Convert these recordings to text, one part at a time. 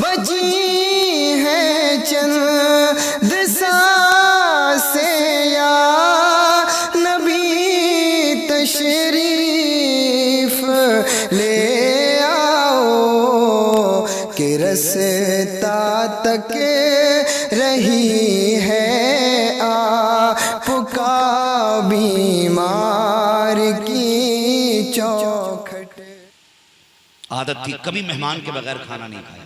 बजी है चंद सांसे या नबी तशरीफ ले आओ कि रस्ता तक रही है आपका बीमार की चौखट। आदत थी कभी मेहमान के बगैर खाना नहीं खाया,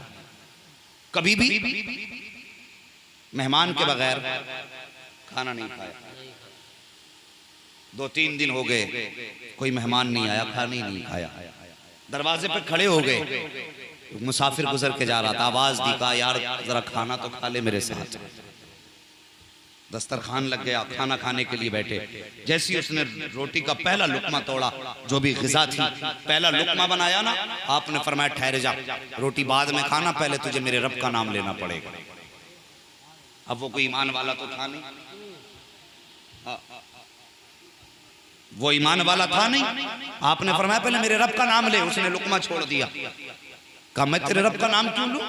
कभी भी मेहमान के बगैर खाना नहीं खाया। 2-3 दिन हो गए कोई मेहमान नहीं आया, खाना ही नहीं खाया। दरवाजे पे खड़े हो गए, मुसाफिर गुजर के जा रहा था, आवाज दी, कहा यार जरा खाना तो खा ले मेरे साथ। दस्तरखान लग गया, खाना खाने के लिए बैठे। जैसी उसने रोटी का पहला लुकमा तोड़ा, जो भी ग़िज़ा थी, पहला लुकमा बनाया ना, आपने फरमाया ठहर जा, रोटी बाद में खाना, पहले तुझे मेरे रब का नाम लेना पड़ेगा। अब वो कोई ईमान वाला तो था नहीं, वो ईमान वाला था नहीं। आपने फरमाया पहले मेरे रब का नाम ले। उसने लुकमा छोड़ दिया, कहा मैं तेरे रब का नाम क्यों लूं,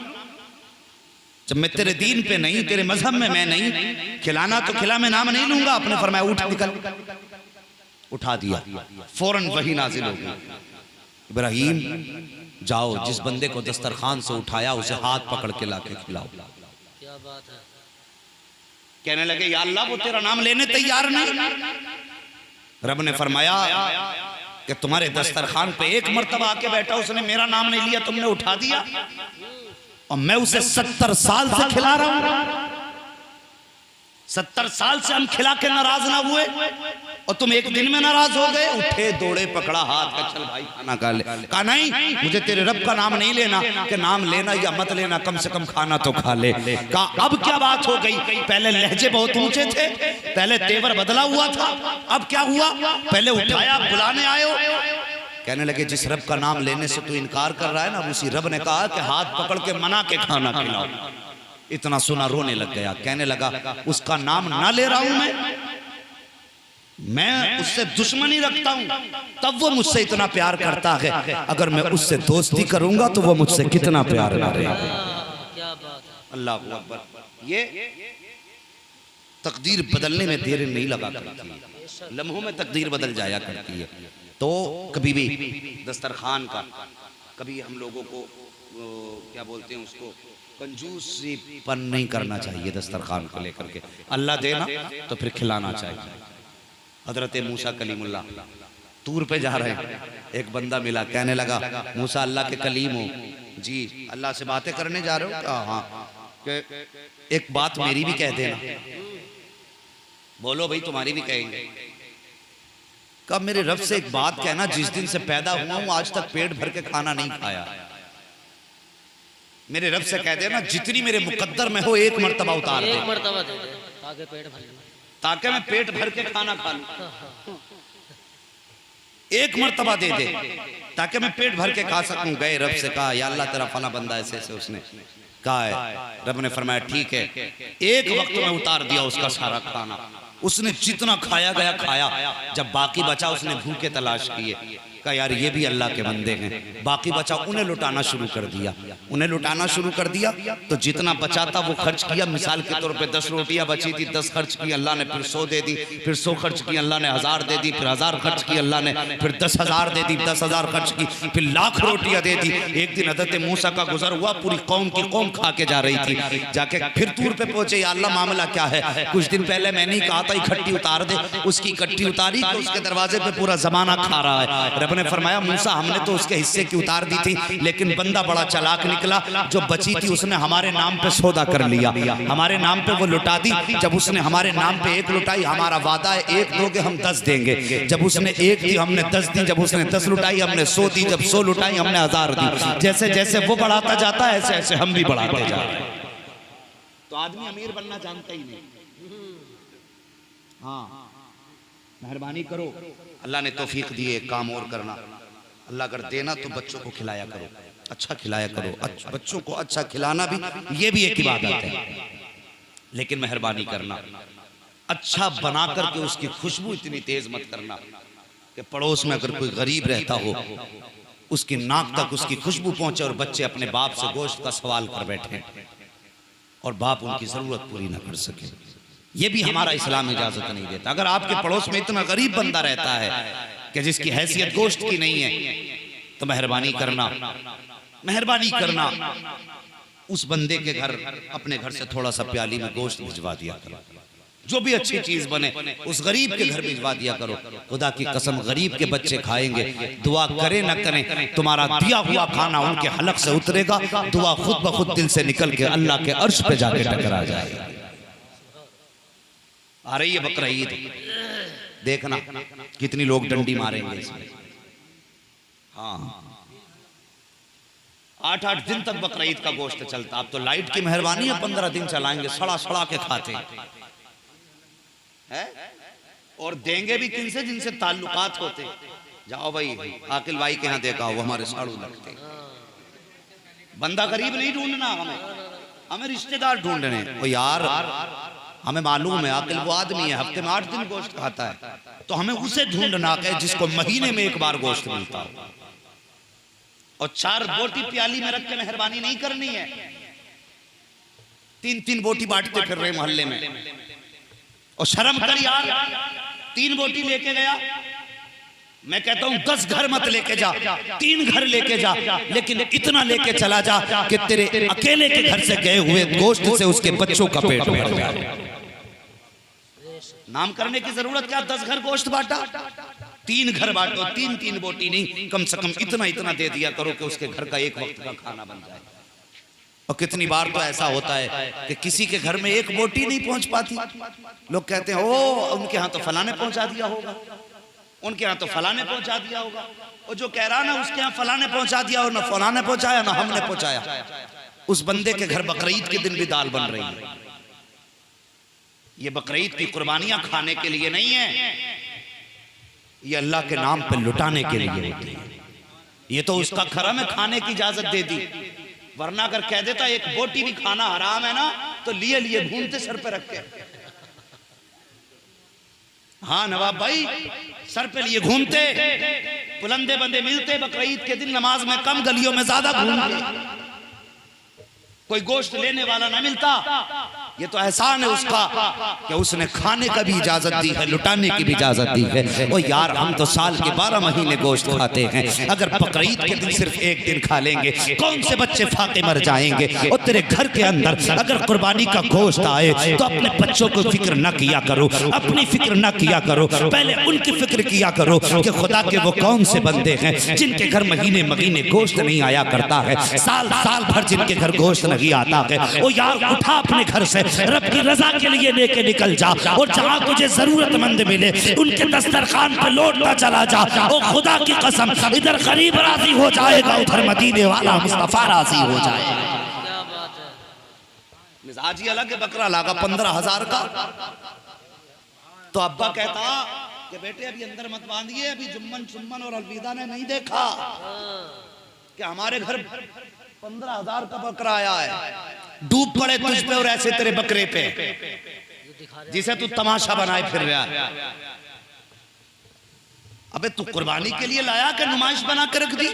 जब मैं तेरे दीन पे नहीं, तेरे मजहब में मैं नहीं, खिलाना तो खिला, मैं नाम नहीं लूंगा। आपने फरमाया उठ निकल, उठा दिया, फौरन वही नाजिल हो गई, इब्राहिम जाओ, जिस बंदे को दस्तरखान से उठाया उसे हाथ पकड़ के लाके खिलाओ। क्या बात है। कहने लगे या अल्लाह वो तेरा नाम लेने तैयार नहीं। रब ने फरमाया कि तुम्हारे दस्तरखान पे एक मर्तबा आके बैठा, उसने मेरा नाम नहीं लिया, तुमने उठा दिया, और मैं उसे 70 साल से खिला रहा हूं। 70 साल से हम खिला के नाराज ना हुए और तुम एक दिन में नाराज हो गए। उठे दौड़े, पकड़ा हाथ का, चल भाई खाना खा ले। कहा नहीं, मुझे तेरे रब का नाम नहीं लेना, कि नाम लेना या मत लेना, कम से कम खाना तो खा ले। कहा अब क्या बात हो गई, पहले लहजे बहुत ऊंचे थे, पहले तेवर बदला हुआ था, अब क्या हुआ, पहले उठाया बुलाने आए हो। कहने लगे जिस रब का नाम लेने से तू इनकार कर रहा है ना, उसी रब ने कहा कि हाथ पकड़ के मना के खाना खिलाओ। इतना सुना रोने लग गया, कहने लगा उसका नाम ना ले रहा हूं मैं उससे दुश्मनी रखता हूं, तब वो मुझसे इतना प्यार करता है, अगर मैं उससे दोस्ती करूंगा तो वो मुझसे कितना प्यार करेगा। क्या बात है। अल्लाह अकबर। ये तकदीर बदलने में देर नहीं लगा करती है, लम्हों में तकदीर बदल जाया करती है। तो कभी भी दस्तरखान का, कभी हम लोगों को क्या बोलते हैं उसको, कंजूसीपन नहीं करना चाहिए दस्तरखान को लेकर के। अल्लाह देना तो फिर खिलाना चाहिए। हजरत मूसा कलीमुल्लाह तूर पे जा रहे हैं, एक बंदा मिला, कहने लगा मूसा अल्लाह के कलीम हो जी, अल्लाह से बातें करने जा रहे हो क्या? हाँ, एक बात मेरी भी कह देना। बोलो भाई, तुम्हारी भी कहेंगे। कब मेरे रब से एक बात कहना, जिस दिन से पैदा हुआ हूं आज तक पेट भर के खाना नहीं खाया। मेरे रब से कह देना जितनी मेरे मुकद्दर में हो एक मर्तबा उतार दे, एक मर्तबा दे दे ताकि पेट भर ले, ताकि मैं पेट भर के खाना खा लूं। एक मर्तबा दे दे ताकि मैं पेट भर के खा सकूं। गए रब से कहा या अल्लाह तेरा फला बंदा ऐसे ऐसे उसने कहा है। रब ने फरमाया ठीक है, एक वक्त में उतार दिया उसका सारा खाना। उसने जितना खाया गया खाया, जब बाकी बचा उसने भूखे तलाश किए, कहा यार ये भी अल्लाह के बंदे हैं, बाकी बचा उन्हें लुटाना शुरू कर दिया। उन्हें लुटाना शुरू कर दिया तो जितना बचा था वो खर्च किया। मिसाल के तौर पे 10 रोटियां बची थी, 10 खर्च की अल्लाह ने, फिर 100 दे दी, फिर 100 खर्च की अल्लाह ने, 1000 दे दी, फिर 1000 खर्च की अल्लाह ने, फिर 10,000 दे दी, 10,000 खर्च की, फिर लाख रोटियां दे दी। एक दिन हज़रत मूसा का गुजर हुआ, पूरी कौम की कौम खा के जा रही थी। जाके फिर तूर पे पहुंचे, या अल्लाह मामला क्या है, कुछ दिन पहले मैंने ही कहा था इकट्ठी उतार दे। उसकी इकट्ठी उतारी तो उसके दरवाजे पे पूरा जमाना खा रहा है। रब ने फरमाया मूसा हमने तो उसके हिस्से की उतार दी थी, लेकिन बंदा बड़ा चालाक निकला, जो बची थी उसने हमारे नाम पे सौदा कर लिया, हमारे नाम पे वो लुटा दी। जब उसने हमारे नाम पे 1 लुटाई, हमारा वादा है 1 दोगे हम 10 देंगे। जब उसने 1 दी हमने 10 दी, जब उसने 10 लुटाई हमने 100 दी, जब 100 लुटाई हमने 1000 दी। जैसे जैसे वो बढ़ाता जाता है ऐसे ऐसे हम भी बढ़ाते जा रहे हैं। तो आदमी अमीर बनना जानता ही नहीं। हाँ, मेहरबानी करो, अल्लाह ने तौफीक दी है, काम और करना। अल्लाह अगर देना तो बच्चों को खिलाया करो, अच्छा खिलाया करो। बच्चों को अच्छा खिलाना भी ये भी एक इबादत है, लेकिन मेहरबानी करना, अच्छा बना करके उसकी खुशबू इतनी तेज मत करना कि पड़ोस में अगर कोई गरीब रहता हो उसकी नाक तक उसकी खुशबू पहुंचे और बच्चे अपने बाप से गोश्त का सवाल कर बैठे और बाप उनकी जरूरत पूरी ना कर सके। ये भी हमारा इस्लाम इजाजत नहीं देता। अगर आपके पड़ोस में इतना गरीब बंदा रहता है कि जिसकी हैसियत गोश्त की नहीं है, तो मेहरबानी करना उस बंदे के घर, अपने घर से थोड़ा सा प्याली में गोश्त भिजवा दिया करो। जो भी अच्छी चीज बने उस गरीब के घर भिजवा दिया करो। खुदा की कसम, गरीब के बच्चे खाएंगे, दुआ करें न करें, तुम्हारा दिया हुआ खाना उनके हलक से उतरेगा, दुआ खुद ब खुद दिल से निकल के अल्लाह के अर्श पे जाके टकरा जाएगा। आ रही है बकरा ईद, देखना कितनी लोग डंडी मारेंगे इसमें। हाँ, 8-8 दिन तक बकरा ईद का गोश्त चलता। अब तो लाइट की मेहरबानी है, 15 दिन चलाएंगे, सड़ा के खाते है। और देंगे भी किनसे? जिनसे ताल्लुकात होते। जाओ भाई, आकिल भाई के यहाँ देखा हो, हमारे साड़ू लगते। बंदा गरीब नहीं ढूंढना, हमें रिश्तेदार ढूंढने। ओ यार, हमें मालूम है आकिल वो आदमी है, हफ्ते में 8 दिन गोश्त खाता है, तो हमें उसे ढूंढना है जिसको महीने में 1 बार गोश्त मिलता हो। और 4 बोटी प्याली में रख के मेहरबानी नहीं करनी है। 3-3 बोटी बांटते फिर रहे मोहल्ले में। और शर्म कर यार, 3 बोटी लेके गया, मैं कहता हूं 10 घर मत लेके जा, 3 घर लेके जा, लेकिन इतना लेके चला जा कि तेरे अकेले के घर से गए हुए गोश्त से उसके बच्चों का पेट भर जाए। नाम करने की जरूरत क्या? 10 घर गोश्त बांटा, 3 घर बांटो, 3-3 बोटी नहीं, कम से कम इतना दे दिया करो कि उसके घर का एक वक्त का खाना बन जाए। और कितनी बार तो ऐसा होता है कि किसी के घर में 1 बोटी नहीं पहुंच पाती। लोग कहते हैं ओ उनके यहाँ तो फलाने पहुंचा दिया होगा, उनके यहाँ तो फलाने पहुंचा दिया होगा। और जो कह रहा ना उसके यहाँ फलाने पहुंचा दिया, और ना फलाने पहुंचाया ना हमने पहुंचाया, उस बंदे के घर बकरीद के दिन भी दाल बन रही है। ये बकरीद की कुर्बानियां खाने के लिए नहीं है, ये अल्लाह के नाम पे लुटाने के लिए होती है। ये तो उसका करम है, खाने की इजाजत दे दी, वरना अगर कह देता 1 बोटी भी खाना हराम है ना, तो लिए घूमते सर पे रख के। हाँ नवाब भाई, सर पे लिए घूमते, बुलंदे बंदे मिलते बकरीद के दिन, नमाज में कम, गलियों में ज्यादा घूमते, कोई गोश्त लेने वाला ना मिलता। ये तो एहसान है उसका कि उसने खाने का भी इजाजत दी है, लुटाने की भी इजाजत दी है। ओ यार, हम तो साल के 12 महीने गोश्त खाते हैं, अगर बकरीद के दिन सिर्फ 1 दिन खा लेंगे, कौन से बच्चे फाके मर जाएंगे। और तेरे घर के अंदर अगर कुर्बानी का गोश्त आए तो अपने बच्चों को फिक्र न किया करो, अपनी फिक्र न किया करो, पहले उनकी फिक्र किया करो कि खुदा के वो कौन से बंदे हैं जिनके घर महीने गोश्त नहीं आया करता है, साल भर जिनके घर गोश्त नहीं आता है। ओ यार, उठा अपने घर से, रब की रजा के लिए लेके निकल जा, और जहां तुझे जरूरतमंद मिले उनके दस्तरखान पर लौटता चला जा। और खुदा की कसम, इधर गरीब राजी हो जाएगा, उधर मदीने वाला मुस्तफा राजी हो जाएगा। क्या बात है। मिजाज ही अलग है, बकरा लागा 15,000 का। तो अब्बा कहता कि बेटे अभी अंदर मत बांधिए, अभी जुम्मन और अलविदा ने नहीं देखा कि हमारे घर 15,000 का बकरा आया है। डूब पड़े तुझ पे और ऐसे तेरे बकरे पे, जिसे तू तमाशा बनाए फिर रहा है। अबे तू कुर्बानी के लिए लाया कि नुमाइश बना के रख दी।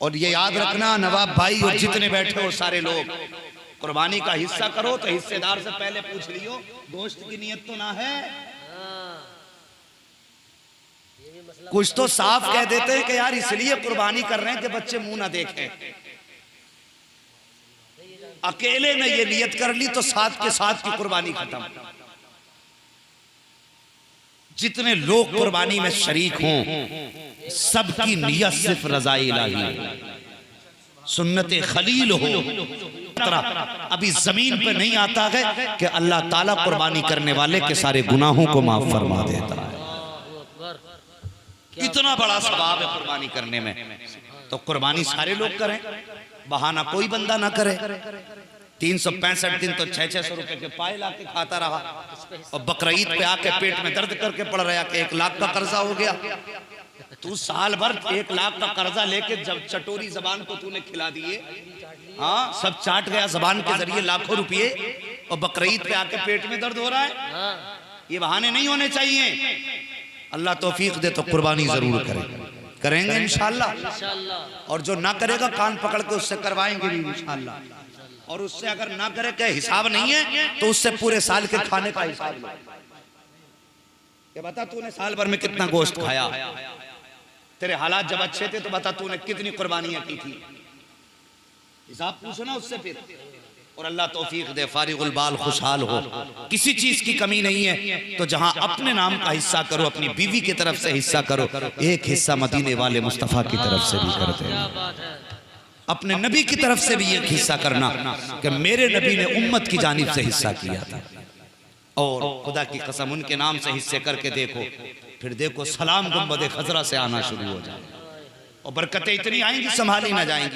और ये याद रखना नवाब भाई और जितने बैठे हो सारे लोग, कुर्बानी का हिस्सा करो तो हिस्सेदार से पहले पूछ लियो गोश्त की नियत तो ना है। कुछ तो साफ कह देते हैं कि यार इसलिए कुर्बानी कर रहे हैं कि बच्चे मुंह ना देखें। अकेले ने ये नियत कर ली तो साथ के साथ की कुर्बानी खत्म। जितने लोग कुर्बानी में शरीक हों, सबकी नियत सिर्फ रज़ाए इलाही, सुन्नत खलील हो। अभी जमीन पे नहीं आता है कि अल्लाह ताला कुर्बानी करने वाले के सारे गुनाहों को माफ फरमा देता है। इतना बड़ा सवाब है कुर्बानी करने में, तो कुर्बानी सारे लोग करें, बहाना कोई बंदा ना करे। 365 दिन तो 600 रुपए के पाए लाके खाता रहा, और बकरीद पे आके पेट में दर्द करके पड़ रहा कि 1 लाख का कर्जा हो गया। तू साल भर 1 लाख का कर्जा लेके जब चटोरी जबान को तूने खिला दिए, हाँ सब चाट गया जबान के जरिए लाखों रुपये, और बकरीद पे आके पेट में दर्द हो रहा है। ये बहाने नहीं होने चाहिए। अल्लाह तौफीक दे तो कुर्बानी जरूर करें। करेंगे इंशाल्लाह। इंशाल्लाह। और जो ना करेगा कान पकड़ के उससे करवाएंगे भी इंशाल्लाह। और उससे अगर ना करे के हिसाब नहीं है तो उससे पूरे साल के खाने का हिसाब लो कि बता तूने साल भर में कितना गोश्त खाया, तेरे हालात जब अच्छे थे तो बता तूने कितनी कुर्बानियां की थी, हिसाब पूछो ना उससे फिर। और अल्लाह तौफीक दे, फारिगुल बाल खुशहाल हो, किसी चीज की कमी नहीं है। तो जहां अपने नाम का हिस्सा करो, अपनी बीवी की तरफ से हिस्सा करो, एक हिस्सा मदीने वाले मुस्तफ़ा की तरफ से भी करते हैं। क्या बात है। अपने नबी की तरफ से भी एक हिस्सा करना कि मेरे नबी ने उम्मत की जानिब से हिस्सा किया था। और खुदा की कसम उनके नाम से हिस्से करके देखो, फिर देखो सलाम गुंबद खजरा से आना शुरू हो जाए और बरकतें इतनी आएंगी संभाली ना जाएंगी।